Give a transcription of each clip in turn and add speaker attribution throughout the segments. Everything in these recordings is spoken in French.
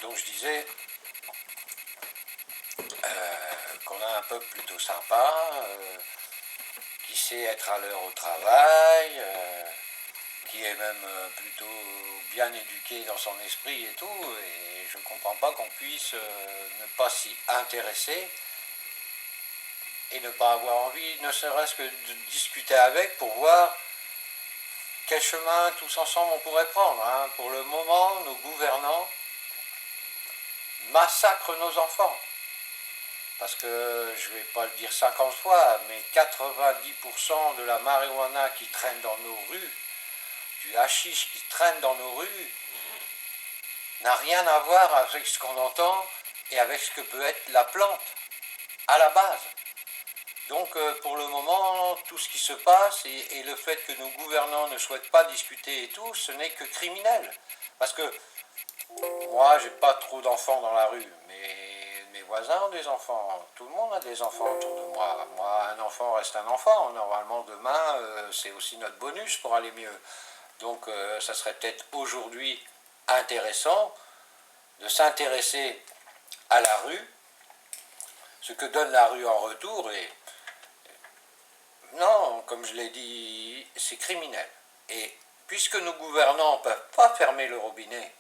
Speaker 1: Donc je disais qu'on a un peuple plutôt sympa, qui sait être à l'heure au travail, qui est même plutôt bien éduqué dans son esprit et tout, et je ne comprends pas qu'on puisse ne pas s'y intéresser et ne pas avoir envie, ne serait-ce que de discuter avec pour voir quel chemin tous ensemble on pourrait prendre. Hein. Pour le moment, nos gouvernants massacrent nos enfants. Parce que, je ne vais pas le dire 50 fois, mais 90% de la marijuana qui traîne dans nos rues, du hashish qui traîne dans nos rues, n'a rien à voir avec ce qu'on entend et avec ce que peut être la plante, à la base. Donc pour le moment, tout ce qui se passe et le fait que nos gouvernants ne souhaitent pas discuter et tout, ce n'est que criminel. Parce que moi, j'ai pas trop d'enfants dans la rue, mais mes voisins ont des enfants. Tout le monde a des enfants autour de moi. Moi, un enfant reste un enfant. Normalement, demain, c'est aussi notre bonus pour aller mieux. Donc ça serait peut-être aujourd'hui intéressant de s'intéresser à la rue, ce que donne la rue en retour, et non, comme je l'ai dit, c'est criminel. Et puisque nos gouvernants ne peuvent pas fermer le robinet,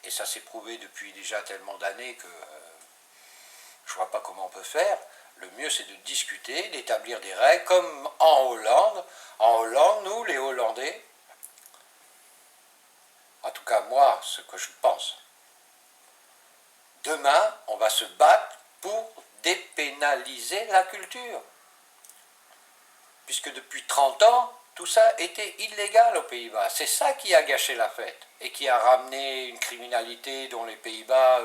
Speaker 1: et ça s'est prouvé depuis déjà tellement d'années que je ne vois pas comment on peut faire, le mieux c'est de discuter, d'établir des règles, comme en Hollande. En Hollande, nous, les Hollandais, en tout cas moi, ce que je pense, demain, on va se battre pour dépénaliser la culture. Puisque depuis 30 ans, tout ça était illégal aux Pays-Bas. C'est ça qui a gâché la fête et qui a ramené une criminalité dont les Pays-Bas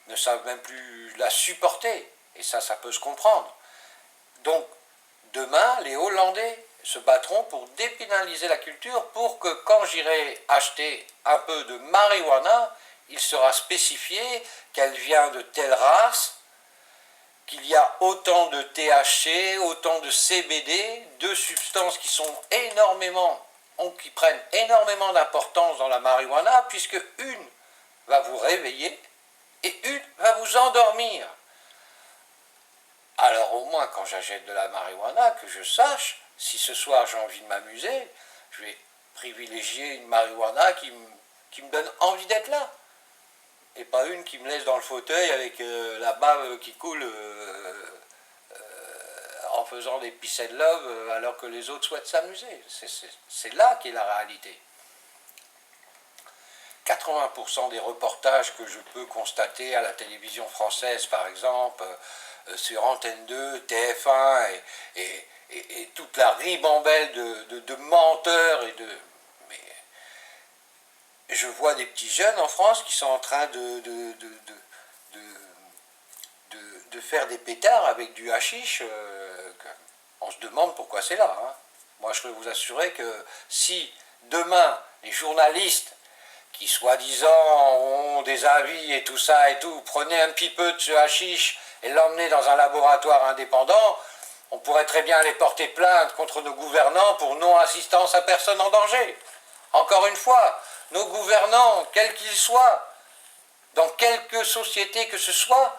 Speaker 1: ne savent même plus la supporter. Et ça peut se comprendre. Donc, demain, les Hollandais se battront pour dépénaliser la culture pour que quand j'irai acheter un peu de marijuana, il sera spécifié qu'elle vient de telle race, qu'il y a autant de THC, autant de CBD, deux substances qui sont qui prennent énormément d'importance dans la marijuana, puisque une va vous réveiller et une va vous endormir. Alors au moins quand j'achète de la marijuana, que je sache, si ce soir j'ai envie de m'amuser, je vais privilégier une marijuana qui me donne envie d'être là. Et pas une qui me laisse dans le fauteuil avec la bave qui coule en faisant des peace and love alors que les autres souhaitent s'amuser. C'est là qu'est la réalité. 80% des reportages que je peux constater à la télévision française, par exemple, sur Antenne 2, TF1 et toute la ribambelle de menteurs et de... Je vois des petits jeunes en France qui sont en train de faire des pétards avec du hashish. On se demande pourquoi c'est là. Hein. Moi, je peux vous assurer que si demain, les journalistes qui soi-disant ont des avis et tout ça et tout, prenaient un petit peu de ce hashish et l'emmenaient dans un laboratoire indépendant, on pourrait très bien les porter plainte contre nos gouvernants pour non-assistance à personne en danger. Encore une fois, nos gouvernants, quels qu'ils soient, dans quelque société que ce soit,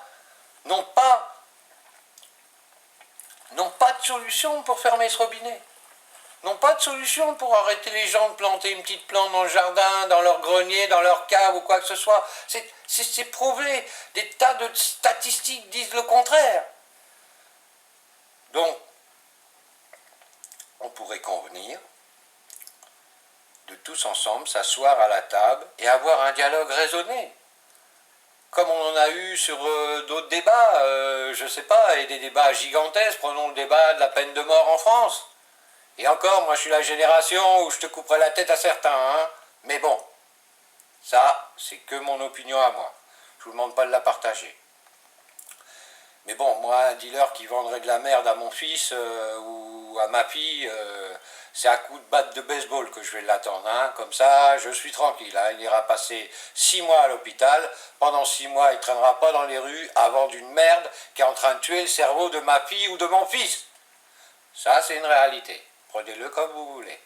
Speaker 1: n'ont pas de solution pour fermer ce robinet. N'ont pas de solution pour arrêter les gens de planter une petite plante dans le jardin, dans leur grenier, dans leur cave ou quoi que ce soit. C'est prouvé. Des tas de statistiques disent le contraire. Donc, on pourrait convenir de tous ensemble s'asseoir à la table et avoir un dialogue raisonné. Comme on en a eu sur d'autres débats, je ne sais pas, et des débats gigantesques, prenons le débat de la peine de mort en France. Et encore, moi je suis la génération où je te couperai la tête à certains, hein. Mais bon, ça, c'est que mon opinion à moi. Je ne vous demande pas de la partager. Mais bon, moi, un dealer qui vendrait de la merde à mon fils ou à ma fille, c'est à coup de batte de baseball que je vais l'attendre. Hein. Comme ça, je suis tranquille. Hein. Il ira passer 6 mois à l'hôpital. Pendant 6 mois, il ne traînera pas dans les rues à vendre une merde qui est en train de tuer le cerveau de ma fille ou de mon fils. Ça, c'est une réalité. Prenez-le comme vous voulez.